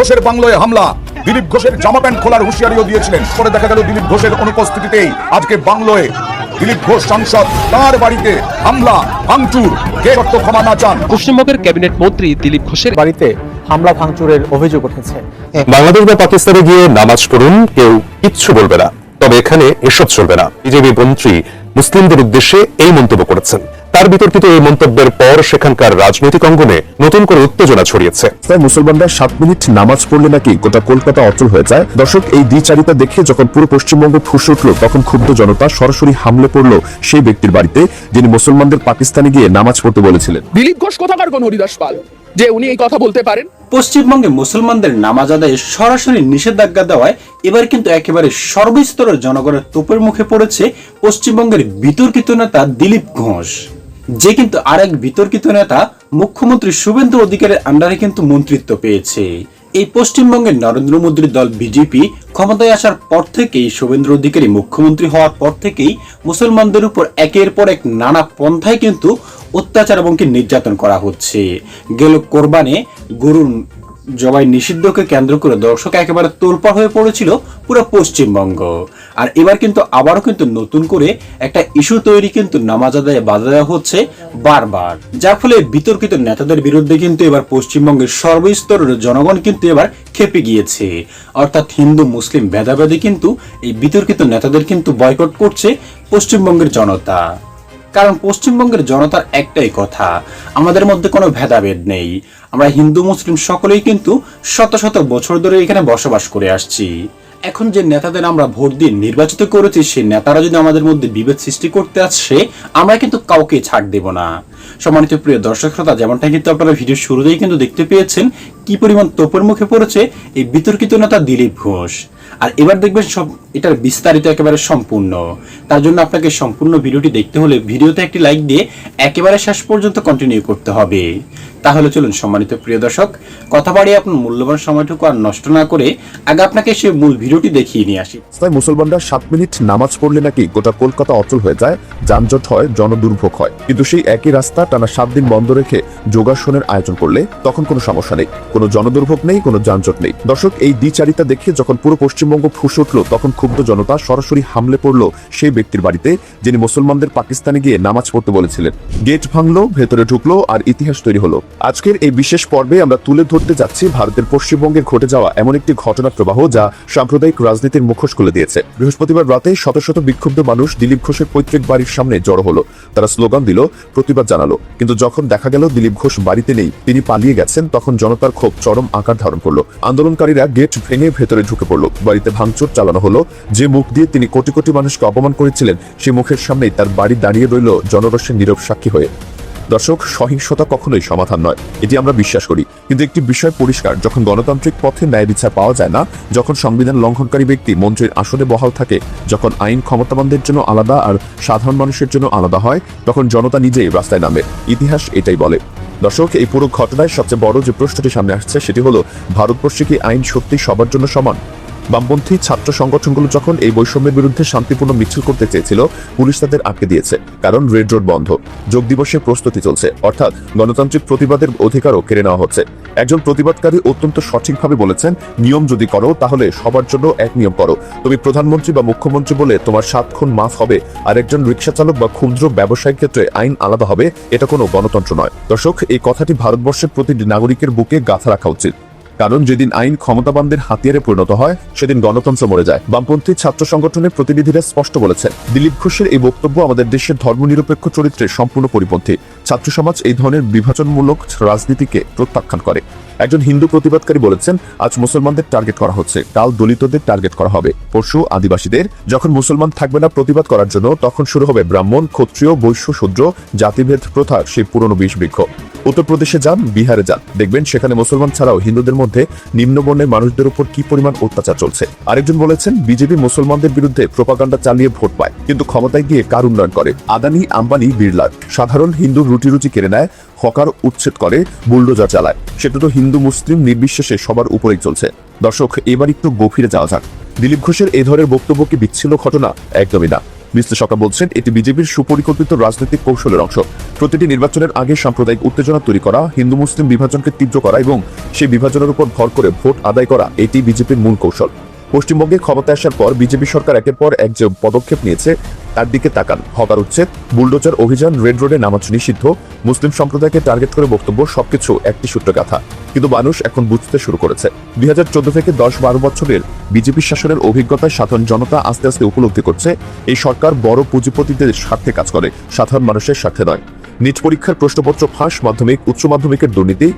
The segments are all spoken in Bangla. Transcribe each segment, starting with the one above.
ঘোষের বাংলোয় হামলা, দিলীপ ঘোষের জামা প্যান্ট খোলার হুঁশিয়ারিও দিয়েছিলেন। পরে দেখা গেল দিলীপ ঘোষের অনুপস্থিতিতেই আজকে বাংলোয় দিলীপ ঘোষ সাংসদ, তার বাড়িতে হামলা ভাঙচুর। কে সত্য ক্ষমা না চান? পশ্চিমবঙ্গের ক্যাবিনেট মন্ত্রী দিলীপ ঘোষের বাড়িতে হামলা ভাঙচুরের অভিযোগ উঠেছে। বাংলাদেশ বা পাকিস্তানে গিয়ে নামাজ পড়ুন, কেউ কিচ্ছু বলবে না, তবে এখানে এসব চলবে না। বিজেপি মন্ত্রী মুসলিমদের উদ্দেশ্যে এই মন্তব্য করেছেন। তার বিতর্কিত এই মন্তব্যের পর সেখানকার রাজনৈতিক অঙ্গনে নতুন করে উত্তেজনা ছড়িয়েছে। তাই মুসলমানরা 7 মিনিট নামাজ পড়লে নাকি গোটা কলকাতা অচল হয়ে যায়। দর্শক, এই দ্বিচারিতা দেখে যখন পুরো পশ্চিমবঙ্গ ফুঁসে উঠল, তখন ক্ষুব্ধ জনতা সরাসরি হামলে পড়ল সেই ব্যক্তির বাড়িতে যিনি মুসলমানদের পাকিস্তানে গিয়ে নামাজ পড়তে বলেছিলেন। দিলীপ ঘোষ কোথাকার কোন হরিদাস পাল যে উনি এই কথা বলতে পারেন? পশ্চিমবঙ্গে মুসলমানদের নামাজ আদায়ে সরাসরি নিষেধাজ্ঞা দেওয়ায় এবার কিন্তু একেবারে সর্বস্তরের জনগণের তোপের মুখে পড়েছে পশ্চিমবঙ্গের বিতর্কিত নেতা দিলীপ ঘোষ, যে কিন্তু আরেক বিতর্কিত নেতা মুখ্যমন্ত্রী শুভেন্দু অধিকারীর আন্ডারে কিন্তু মন্ত্রিত্ব পেয়েছে। এই পশ্চিমবঙ্গের নরেন্দ্র মোদীর দল বিজেপি ক্ষমতায় আসার পর থেকেই, শুভেন্দু অধিকারী মুখ্যমন্ত্রী হওয়ার পর থেকেই মুসলমানদের উপর একের পর এক নানা পন্থায় কিন্তু অত্যাচার এবং নির্যাতন করা হচ্ছে। গেল কোরবানে গরুর জবাই নিষিদ্ধকে কেন্দ্র করে দর্শক একেবারে তোলপাড় হয়ে পড়েছিল পুরো পশ্চিমবঙ্গ। আর এবার কিন্তু আবারও কিন্তু নতুন করে একটা ইস্যু তৈরি কিন্তু নামাজ আদায়ে বাধা দেওয়া হচ্ছে বারবার, যার ফলে বিতর্কিত নেতাদের বিরুদ্ধে কিন্তু এবার পশ্চিমবঙ্গের সর্বস্তরের জনগণ কিন্তু এবার খেপে গিয়েছে। অর্থাৎ হিন্দু মুসলিম ভেদাভেদে কিন্তু এই বিতর্কিত নেতাদের কিন্তু বয়কট করছে পশ্চিমবঙ্গের জনতা। কারণ পশ্চিমবঙ্গের জনতার একটাই কথা, আমাদের মধ্যে কোনো ভেদাভেদ নেই, আমরা হিন্দু মুসলিম সকলেই কিন্তু শত শত বছর ধরে এখানে বসবাস করে আসছি। এখন যে নেতাদের আমরা ভোট দিয়ে নির্বাচিত করেছি, সেই নেতারা যদি আমাদের মধ্যে বিভেদ সৃষ্টি করতে আসে, আমরা কিন্তু কাউকে ছাড় দেব না। সম্মানিত প্রিয় দর্শক শ্রোতা, যেমনটা কিন্তু আপনারা ভিডিও শুরুতেই কিন্তু দেখতে পেয়েছেন কি পরিমাণ তোপের মুখে পড়েছে এই বিতর্কিত নেতা দিলীপ ঘোষ। আর এবার দেখবেন সব এটার বিস্তারিত একেবারে সম্পূর্ণ। তার জন্য আপনাকে সম্পূর্ণ ভিডিওটি দেখতে হলে ভিডিওতে একটি লাইক দিয়ে একেবারে শেষ পর্যন্ত কন্টিনিউ করতে হবে। তাহলে চলুন সম্মানিত প্রিয় দর্শক, কথা বাড়িয়ে আপনার মূল্যবান সময়টুকু আর নষ্ট না করে আগে আপনাকে সে মূল ভিডিওটি দেখিয়ে নিয়ে আসি। তাই মুসলমানরা 7 মিনিট নামাজ পড়লে নাকি গোটা কলকাতা অচল হয়ে যায়, যানজট হয়, জনদুর্ভোগ হয়। কিন্তু সেই একই রাস্তা টানা 7 দিন বন্ধ রেখে যোগাসনের আয়োজন করলে তখন কোনো সমস্যা নেই, কোনো জনদুর্ভোগ নেই, কোনো যানজট নেই। দর্শক, এই দ্বিচারিতা দেখে যখন পুরো পশ্চিমবঙ্গ ফুঁসে উঠল, তখন ক্ষুব্ধ জনতা সরাসরি হামলে পড়ল সেই ব্যক্তির বাড়িতে যিনি মুসলমানদের পাকিস্তানে গিয়ে নামাজ পড়তে বলেছিলেন। গেট ভাঙলো, ভেতরে ঢুকলো, আর ইতিহাস তৈরি হলো। আজকের এই বিশেষ পর্বে আমরা তুলে ধরতে যাচ্ছি ভারতের পশ্চিমবঙ্গে ঘটে যাওয়া এমন একটি ঘটনা প্রবাহ যা সাম্প্রদায়িক রাজনীতির মুখোশ খুলে দিয়েছে। বৃহস্পতিবার রাতে শত শত বিক্ষুব্ধ মানুষ দিলীপ ঘোষের পৈতৃক বাড়ির সামনে জড়ো হলো। তারা স্লোগান দিল, প্রতিবাদ জানালো। কিন্তু যখন দেখা গেল দিলীপ ঘোষ বাড়িতে নেই, তিনি পালিয়ে গেছেন, তখন জনতার ক্ষোভ চরম আকার ধারণ করলো। আন্দোলনকারীরা গেট ভেঙে ভেতরে ঢুকে পড়লো। বাড়িতে ভাঙচুর চালানো হলো। যে মুখ দিয়ে তিনি কোটি কোটি মানুষকে অপমান করেছিলেন, সেই মুখের সামনেই তার বাড়ি দাঁড়িয়ে রইল জনরোষের নীরব সাক্ষী হয়ে। দর্শক, সহিংসতা কখনোই সমাধান নয়, এটি আমরা বিশ্বাস করি। কিন্তু একটি বিষয় পরিষ্কার, যখন গণতান্ত্রিক পথে ন্যায় বিচার পাওয়া যায় না, যখন সংবিধান লঙ্ঘনকারী ব্যক্তি মন্ত্রীর আসনে বহাল থাকে, যখন আইন ক্ষমতাবানদের জন্য আলাদা আর সাধারণ মানুষের জন্য আলাদা হয়, তখন জনতা নিজেই রাস্তায় নামে। ইতিহাস এটাই বলে। দর্শক, এই পুরো ঘটনায় সবচেয়ে বড় যে প্রশ্নটি সামনে আসছে সেটি হলো, ভারতবর্ষে কি আইন সত্যি সবার জন্য সমান? বামপন্থী ছাত্র সংগঠনগুলো যখন এই বৈষম্যের বিরুদ্ধে শান্তিপূর্ণ মিছিল করতে চেয়েছিল, পুলিশ তাদের আটকে দিয়েছে, কারণ রেড রোড বন্ধ। যোগ দিবসের প্রস্তুতি চলছে, অর্থাৎ গণতান্ত্রিক প্রতিবাদের অধিকারও কেড়ে নেওয়া হচ্ছে। একজন প্রতিবাদকারী অত্যন্ত সঠিকভাবে বলেছেন, নিয়ম যদি করো তাহলে সবার জন্য এক নিয়ম করো। তুমি প্রধানমন্ত্রী বা মুখ্যমন্ত্রী বলে তোমার 7 খুন মাফ হবে, আর একজন রিক্সা চালক বা ক্ষুদ্র ব্যবসায়ীর ক্ষেত্রে আইন আলাদা হবে, এটা কোনো গণতন্ত্র নয়। দর্শক, এই কথাটি ভারতবর্ষের প্রতিটি নাগরিকের বুকে গাঁথা রাখা উচিত, কারণ যেদিন আইন ক্ষমতাবানদের হাতিয়ারে পরিণত হয়, সেদিন গণতন্ত্র মরে যায়। বামপন্থী ছাত্র সংগঠনের প্রতিনিধিরা স্পষ্ট বলেছেন, দিলীপ ঘোষের এই বক্তব্য আমাদের দেশের ধর্মনিরপেক্ষ চরিত্রের সম্পূর্ণ পরিপন্থী। ছাত্র সমাজ এই ধরনের বিভাজনমূলক রাজনীতিকে প্রত্যাখ্যান করে। একজন হিন্দু প্রতিবাদকারী বলেছেন, আজ মুসলমানদের টার্গেট করা হচ্ছে, কাল দলিতদের টার্গেট করা হবে, পরশু আদিবাসীদের। যখন মুসলমান থাকবে না প্রতিবাদ করার জন্য, তখন শুরু হবে ব্রাহ্মণ, ক্ষত্রিয়, বৈশ্য, শূদ্র, জাতিভেদ প্রথা সেই পুরনো বিষবৃক্ষ। উত্তরপ্রদেশে যান, বিহারে যান, দেখবেন সেখানে মুসলমান ছাড়াও হিন্দুদের মধ্যে নিম্নবর্ণের মানুষদের উপর কি পরিমাণ অত্যাচার চলছে। আরেকজন বলেছেন, বিজেপি মুসলমানদের বিরুদ্ধে প্রোপাগান্ডা চালিয়ে ভোট পায়, কিন্তু ক্ষমতায় গিয়ে কার উন্নয়ন করে? আদানি, আম্বানি, বিড়লার। সাধারণ হিন্দু রুটি রুচি কেড়ে নেয়, হকার উচ্ছেদ করে, বুলডোজার চালায়। সেটা তো হিন্দু মুসলিম নির্বিশেষে সবার উপরেই চলছে। দর্শক, এবার একটু গভীরে যাওয়া যাক। দিলীপ ঘোষের এই ধরনের বক্তব্য কি বিচ্ছিন্ন ঘটনা? একদমই না। বিশ্লেষকরা বলছেন এটি বিজেপির সুপরিকল্পিত রাজনৈতিক কৌশলের অংশ। প্রতিটি নির্বাচনের আগে সাম্প্রদায়িক উত্তেজনা তৈরি করা, হিন্দু মুসলিম বিভাজনকে তীব্র করা এবং সেই বিভাজনের উপর ভর করে ভোট আদায় করা, এটি বিজেপির মূল কৌশল। পশ্চিমবঙ্গে ক্ষমতায় আসার পর বিজেপি সরকার একের পর এক যে পদক্ষেপ নিয়েছে তার দিকে তাকান। হকার উচ্ছেদ, বুলডোজার অভিযান, রেড রোডে নামাজ নিষিদ্ধ, মুসলিম সম্প্রদায়কে টার্গেট করে বক্তব্য, সবকিছু একটি সূত্রগাথা। কিন্তু মানুষ এখন বুঝতে শুরু করেছে 2014 থেকে 10-12 বছরের বিজেপি শাসনের অভিজ্ঞতায় সাধারণ জনতা আস্তে আস্তে উপলব্ধি করছে এই সরকার বড় পুঁজিপতিদের স্বার্থে কাজ করে, সাধারণ মানুষের স্বার্থে নয়। নিট পরীক্ষার প্রশ্নপত্র ফাঁস, মাধ্যমিক উচ্চ মাধ্যমিকের দুর্নীতি,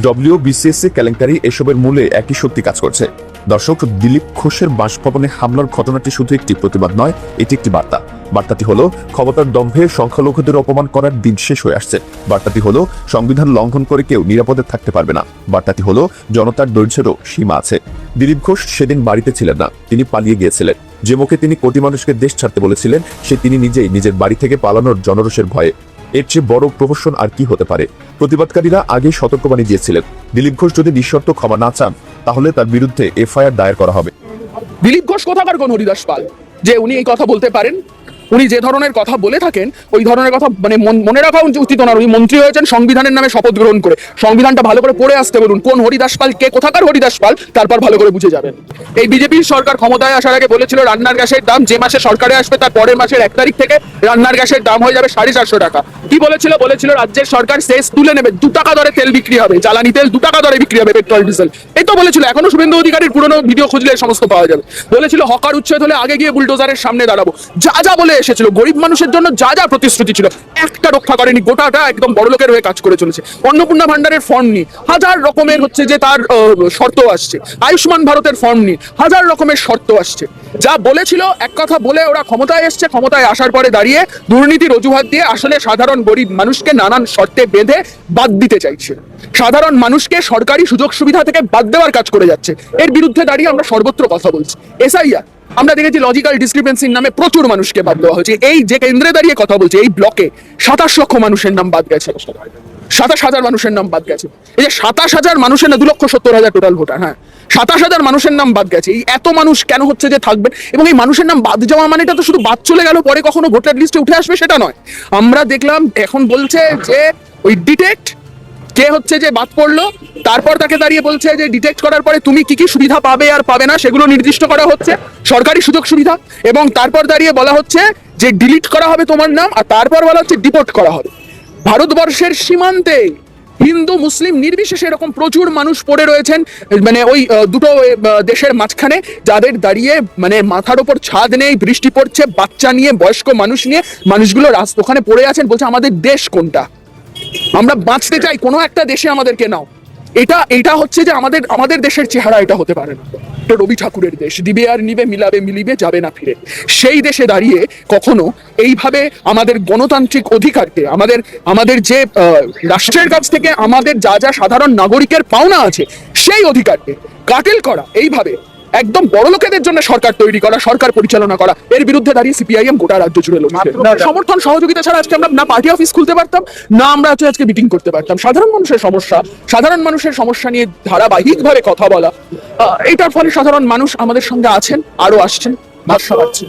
ডব্লিউবিসিএসসি কেলেঙ্কারি, এসবের মূলে একই শক্তি কাজ করছে। দর্শক, দিলীপ ঘোষের বাসভবনে হামলার ঘটনাটি শুধু একটি প্রতিবাদ নয়, এটি একটি বার্তা। বার্তাটি হলো ক্ষমতার দম্ভে সংখ্যালঘুদের অপমান করার দিন শেষ হয়ে আসছে। বার্তাটি হলো সংবিধান লঙ্ঘন করে কেউ নিরাপদে থাকতে পারবে না। বার্তাটি হলো জনতার ধৈর্যেরও সীমা আছে। দিলীপ ঘোষ সেদিন বাড়িতে ছিলেন না, তিনি পালিয়ে গিয়েছিলেন। যে মুখে তিনি কোটি মানুষকে দেশ ছাড়তে বলেছিলেন, সে তিনি নিজেই নিজের বাড়ি থেকে পালানোর জনরোষের ভয়ে। এর চেয়ে বড় প্রহসন আর কি হতে পারে? প্রতিবাদকারীরা আগে সতর্কবাণী দিয়েছিলেন, দিলীপ ঘোষ যদি নিঃশর্ত ক্ষমা না চান তাহলে তার বিরুদ্ধে এফআইআর দায়ের করা হবে। দিলীপ ঘোষ কোথাকার কোন হরিদাস পাল যে উনি এই কথা বলতে পারেন? উনি যে ধরনের কথা বলে থাকেন ওই ধরনের কথা মানে মনে রাখা উচিত না। উনি মন্ত্রী হয়েছেন সংবিধানের নামে শপথ গ্রহণ করে। সংবিধানটা ভালো করে পড়ে আসতে বলুন, কোন হরিদাস পাল, কে কোথাকার হরিদাস পাল, তারপর ভালো করে বুঝে যাবেন। এই বিজেপির সরকার ক্ষমতায় আসার আগে বলেছিল রান্নার গ্যাসের দাম যে মাসে সরকারে আসবে তার পরের মাসের 1 তারিখ থেকে রান্নার গ্যাসের দাম হয়ে যাবে 450 টাকা। কি বলেছিল? বলেছিল রাজ্যের সরকার সেস তুলে নেবে, 2 টাকা দরে তেল বিক্রি হবে, জ্বালানি তেল 2 টাকা দরে বিক্রি হবে, পেট্রোল ডিজেল। এই তো বলেছিল। এখনো শুভেন্দু অধিকারীর পুরনো ভিডিও খুঁজলে সমস্ত পাওয়া যাবে। বলেছিল হকার উচ্ছেদ হলে আগে গিয়ে বুলডোজারের সামনে দাঁড়াবো। যা যা বলে এসেছিল, গরিব মানুষের জন্য যা যা প্রতিশ্রুতি ছিল একটা রক্ষা করেনি, গোটাটা একদম বড়লোকের হয়ে কাজ করে চলেছে। অন্নপূর্ণা ভান্ডারের ফর্ম নিয়ে হাজার রকমের হচ্ছে যে তার শর্ত আসছে, আয়ুষ্মান ভারতের ফর্ম নিয়ে হাজার রকমের শর্ত আসছে। যা বলেছিল এক কথা বলে ওরা ক্ষমতায় এসছে, ক্ষমতায় আসার পরে দাঁড়িয়ে দুর্নীতির অজুহাত দিয়ে আসলে সাধারণ গরিব মানুষকে নানান শর্তে বেঁধে বাদ দিতে চাইছে। সাধারণ মানুষকে সরকারি সুযোগ সুবিধা থেকে বাদ দেওয়ার কাজ করে যাচ্ছে। এর বিরুদ্ধে দাঁড়িয়ে আমরা সর্বত্র কথা বলছি। এসআইআর আমরা দেখেছি লজিক্যাল ডিসক্রিপেন্সির নামে প্রচুর মানুষকে বাদ দেওয়া হয়েছে। এই যে কেন্দ্রে দাঁড়িয়ে কথা বলছে, এই ব্লকে 27 লক্ষ মানুষের নাম বাদ গেছে, 27,000 মানুষের নাম বাদ গেছে। এই যে 27,000 মানুষের না, 2,70,000 টোটাল ভোটার, হ্যাঁ 27,000 মানুষের নাম বাদ গেছে। এই এত মানুষ কেন হচ্ছে যে থাকবেন? এবং এই মানুষের নাম বাদ যাওয়া মানে এটা তো শুধু বাদ চলে গেল পরে কখনো ভোটার লিস্টে উঠে আসবে সেটা নয়। আমরা দেখলাম এখন বলছে যে ওই ডিটেক্ট কে হচ্ছে যে বাদ পড়লো, তারপর তাকে দাঁড়িয়ে বলছে যে ডিটেক্ট করার পরে তুমি কি কি সুবিধা পাবে আর পাবে না সেগুলো নির্দিষ্ট করা হচ্ছে, সরকারি সুযোগ সুবিধা। এবং তারপর দাঁড়িয়ে বলা হচ্ছে যে ডিলিট করা হবে তোমার নাম, আর তারপর বলা হচ্ছে ডিপোর্ট করা হবে। ভারতবর্ষের সীমান্তে হিন্দু মুসলিম নির্বিশেষে এরকম প্রচুর মানুষ পড়ে রয়েছেন, মানে ওই দুটো দেশের মাঝখানে, যাদের দাঁড়িয়ে মানে মাথার ওপর ছাদ নেই, বৃষ্টি পড়ছে, বাচ্চা নিয়ে বয়স্ক মানুষ নিয়ে মানুষগুলো ওখানে পড়ে আছেন। বলছে আমাদের দেশ কোনটা? আমরা বাঁচতে চাই, কোনো একটা দেশে আমাদেরকে নাও। এটা হচ্ছে যে আমাদের দেশের চেহারা এটা হতে পারে না। এটা রবি ঠাকুরের দেশ, দিবে আর নিবে, মিলাবে মিলিবে, যাবে না ফিরে। সেই দেশে দাঁড়িয়ে কখনো এইভাবে আমাদের গণতান্ত্রিক অধিকারকে, আমাদের যে রাষ্ট্রের কাছ থেকে আমাদের যা যা সাধারণ নাগরিকের পাওনা আছে সেই অধিকারকে কাটেল করা, এইভাবে একদম বড় লোকেদের জন্য সরকার তৈরি করা, সরকার পরিচালনা করা, এর বিরুদ্ধে দাঁড়িয়ে সিপিআইএম গোটা রাজ্য জুড়ে লড়ছে। সমর্থন সহযোগিতা ছাড়া আজকে আমরা না পার্টি অফিস খুলতে পারতাম, না আমরা আজকে মিটিং করতে পারতাম। সাধারণ মানুষের সমস্যা নিয়ে ধারাবাহিকভাবে কথা বলা, এটার ফলে সাধারণ মানুষ আমাদের সঙ্গে আছেন, আরো আসছেন, ভাষা পাচ্ছেন।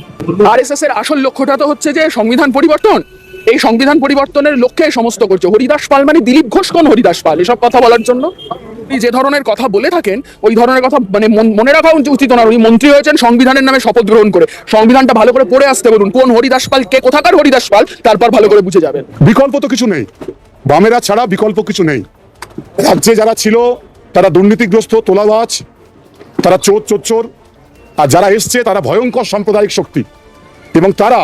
আরএসএস এর আসল লক্ষ্যটা তো হচ্ছে যে সংবিধান পরিবর্তন। এই সংবিধান পরিবর্তনের লক্ষ্যে সমস্ত করছে। হরিদাস পাল মানে দিলীপ ঘোষ কোন হরিদাস পাল? এসব কথা বলার জন্য যে ধরনের কথা বলে থাকেন ওই ধরনের কথা মানে মনে রাখা উচিত না। উনি মন্ত্রী হয়েছেন সংবিধানের নামে শপথ গ্রহণ করে। সংবিধানটা ভালো করে পড়ে আসতে বলুন, কোন হরিদাস পাল, কে কোথাকার হরিদাস পাল, তারপর ভালো করে বুঝে যাবেন। বিকল্প তো কিছু নেই, বামেরা ছাড়া বিকল্প কিছু নেই। রাজ্যে যারা ছিল তারা দুর্নীতিগ্রস্ত, তোলাবাজ, তারা চোর, আর যারা এসছে তারা ভয়ঙ্কর সাম্প্রদায়িক শক্তি, এবং তারা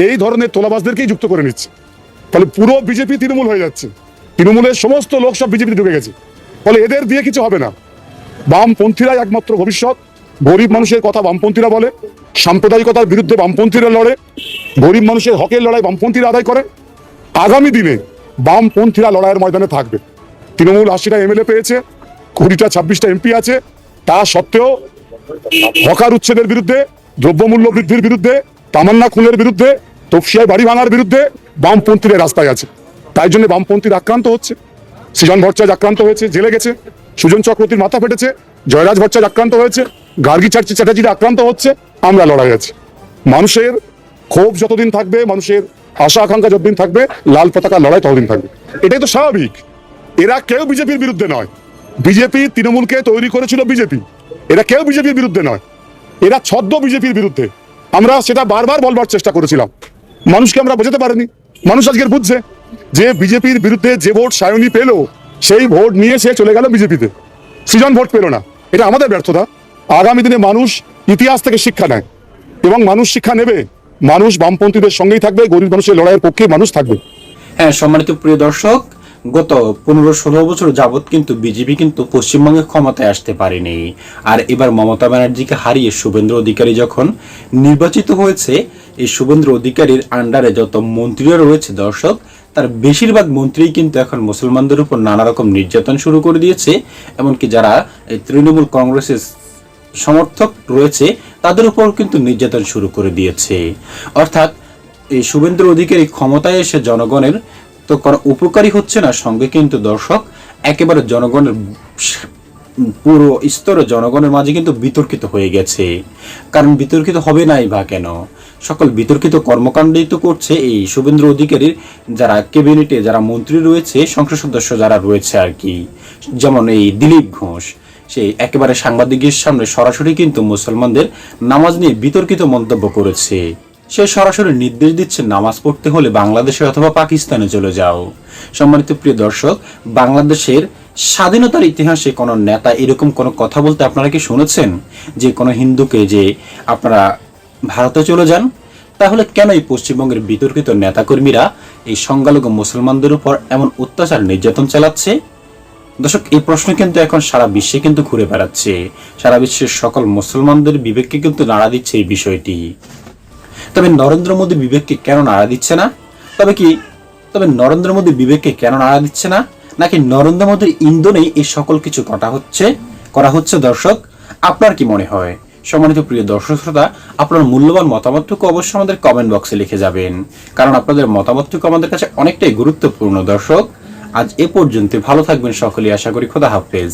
এই ধরনের তোলাবাজদেরকেই যুক্ত করে নিচ্ছে। ফলে পুরো বিজেপি তৃণমূল হয়ে যাচ্ছে, তৃণমূলের সমস্ত লোক সব বিজেপি ঢুকে গেছে। ফলে এদের দিয়ে কিছু হবে না। বামপন্থীরাই একমাত্র ভবিষ্যৎ। গরিব মানুষের কথা বামপন্থীরা বলে, সাম্প্রদায়িকতার বিরুদ্ধে বামপন্থীরা লড়ে, গরিব মানুষের হকের লড়াই বামপন্থীরা আদায় করে। আগামী দিনে বামপন্থীরা লড়াইয়ের ময়দানে থাকবে। তৃণমূল 80টা এমএলএ পেয়েছে, 20টা 26টা এমপি আছে, তা সত্ত্বেও হকার উচ্ছেদের বিরুদ্ধে, দ্রব্যমূল্য বৃদ্ধির বিরুদ্ধে, তামান্না খুনের বিরুদ্ধে, তফসিয়ায় বাড়ি ভাঙার বিরুদ্ধে বামপন্থীরা রাস্তায় আছে। তাই জন্য বামপন্থীরা আক্রান্ত হচ্ছে। সৃজন ভট্টাচার্য আক্রান্ত হয়েছে, জেলে গেছে। সুজন চক্রবর্তীর মাথা ফেটেছে। জয়রাজ ভট্টাচার্য আক্রান্ত হয়েছে। গার্গী চ্যাটার্জিরা আক্রান্ত হচ্ছে। আমরা লড়াই আছি। মানুষের ক্ষোভ যতদিন থাকবে, মানুষের আশা আকাঙ্ক্ষা যতদিন থাকবে, লাল পতাকা লড়াই ততদিন থাকবে। এটাই তো স্বাভাবিক। এরা কেউ বিজেপির বিরুদ্ধে নয়। বিজেপি তৃণমূলকে তৈরি করেছিল বিজেপি, এরা কেউ বিজেপির বিরুদ্ধে নয়, এরা ছদ্ম বিজেপির বিরুদ্ধে। আমরা সেটা বারবার বলবার চেষ্টা করেছিলাম, মানুষকে আমরা বোঝাতে পারিনি। মানুষ আজকের বুঝছে যে বিজেপির বিরুদ্ধে যে ভোট সায়নী পেল, সেই ভোট নিয়ে সে চলে গেল বিজেপিতে, সৃজন ভোট পেল না। এটা আমাদের ব্যর্থতা। আগামী দিনে মানুষ ইতিহাস থেকে শিক্ষা নেয় এবং মানুষ শিক্ষা নেবে। মানুষ বামপন্থীদের সঙ্গেই থাকবে, গরিব মানুষের লড়াইয়ের পক্ষে মানুষ থাকবে। হ্যাঁ, সম্মানিত প্রিয় দর্শক, গত 15-16 বছর যাবৎ কিন্তু বিজেপি কিন্তু পশ্চিমবঙ্গে ক্ষমতায় আসতে পারেনি। আর এবার মমতা ব্যানার্জিকে হারিয়ে শুভেন্দু অধিকারী যখন নির্বাচিত হয়েছে, এই শুভেন্দু অধিকারীর আন্ডারে যত মন্ত্রীরা রয়েছে দর্শক, তার বেশিরভাগ মন্ত্রী কিন্তু এখন মুসলমানদের উপর নানা রকম নির্যাতন শুরু করে দিয়েছে। এমনকি যারা তৃণমূল কংগ্রেসের সমর্থক রয়েছে তাদের উপর কিন্তু নির্যাতন শুরু করে দিয়েছে। অর্থাৎ এই শুভেন্দু অধিকারী ক্ষমতায় এসে জনগণের তো কোনো উপকারী হচ্ছে না, সঙ্গে কিন্তু দর্শক একেবারে জনগণের পুরো স্তরে জনগণের মাঝে কিন্তু বিতর্কিত হয়ে গেছে। কারণ বিতর্কিত হবে নাই বা কেন, সকল বিতর্কিত কর্মকাণ্ডই তো করছে এই শুভেন্দু অধিকারীর যারা ক্যাবিনেটে যারা মন্ত্রী রয়েছে, সংসদ সদস্য যারা রয়েছে আর কি। যেমন এই দিলীপ ঘোষ, সে একেবারে সাংবাদিকের সামনে সরাসরি কিন্তু মুসলমানদের নামাজ নিয়ে বিতর্কিত মন্তব্য করেছে। সে সরাসরি নির্দেশ দিচ্ছে নামাজ পড়তে হলে বাংলাদেশে অথবা পাকিস্তানে চলে যাও। সম্মানিত প্রিয় দর্শক, বাংলাদেশের স্বাধীনতার ইতিহাসে কোনো নেতা এরকম কোনো কথা বলতে আপনারা কি শুনেছেন যে কোনো হিন্দুকে যে আপনারা ভারতে চলে যান? তাহলে কেন এই পশ্চিমবঙ্গের বিতর্কিত নেতাকর্মীরা এই সংখ্যালঘু মুসলমানদের উপর এমন অত্যাচার নির্যাতন চালাচ্ছে? দর্শক, এই প্রশ্ন কিন্তু এখন সারা বিশ্বে কিন্তু ঘুরে বেড়াচ্ছে। সারা বিশ্বের সকল মুসলমানদের বিবেককে কিন্তু নাড়া দিচ্ছে এই বিষয়টি। তবে নরেন্দ্র মোদী বিবেককে কেন নাড়া দিচ্ছে না? তবে নরেন্দ্র মোদী বিবেককে কেন নাড়া দিচ্ছে না? নাকি নরেন্দ্র মোদীর ইন্ধনেই এই সকল কিছু করা হচ্ছে? দর্শক, আপনার কি মনে হয়? সম্মানিত প্রিয় দর্শক শ্রোতা, আপনার মূল্যবান মতামতটুকু অবশ্যই আমাদের কমেন্ট বক্সে লিখে যাবেন, কারণ আপনাদের মতামতটুকু আমাদের কাছে অনেকটাই গুরুত্বপূর্ণ। দর্শক, আজ এ পর্যন্ত, ভালো থাকবেন সকলেই, আশা করি। খোদা হাফেজ।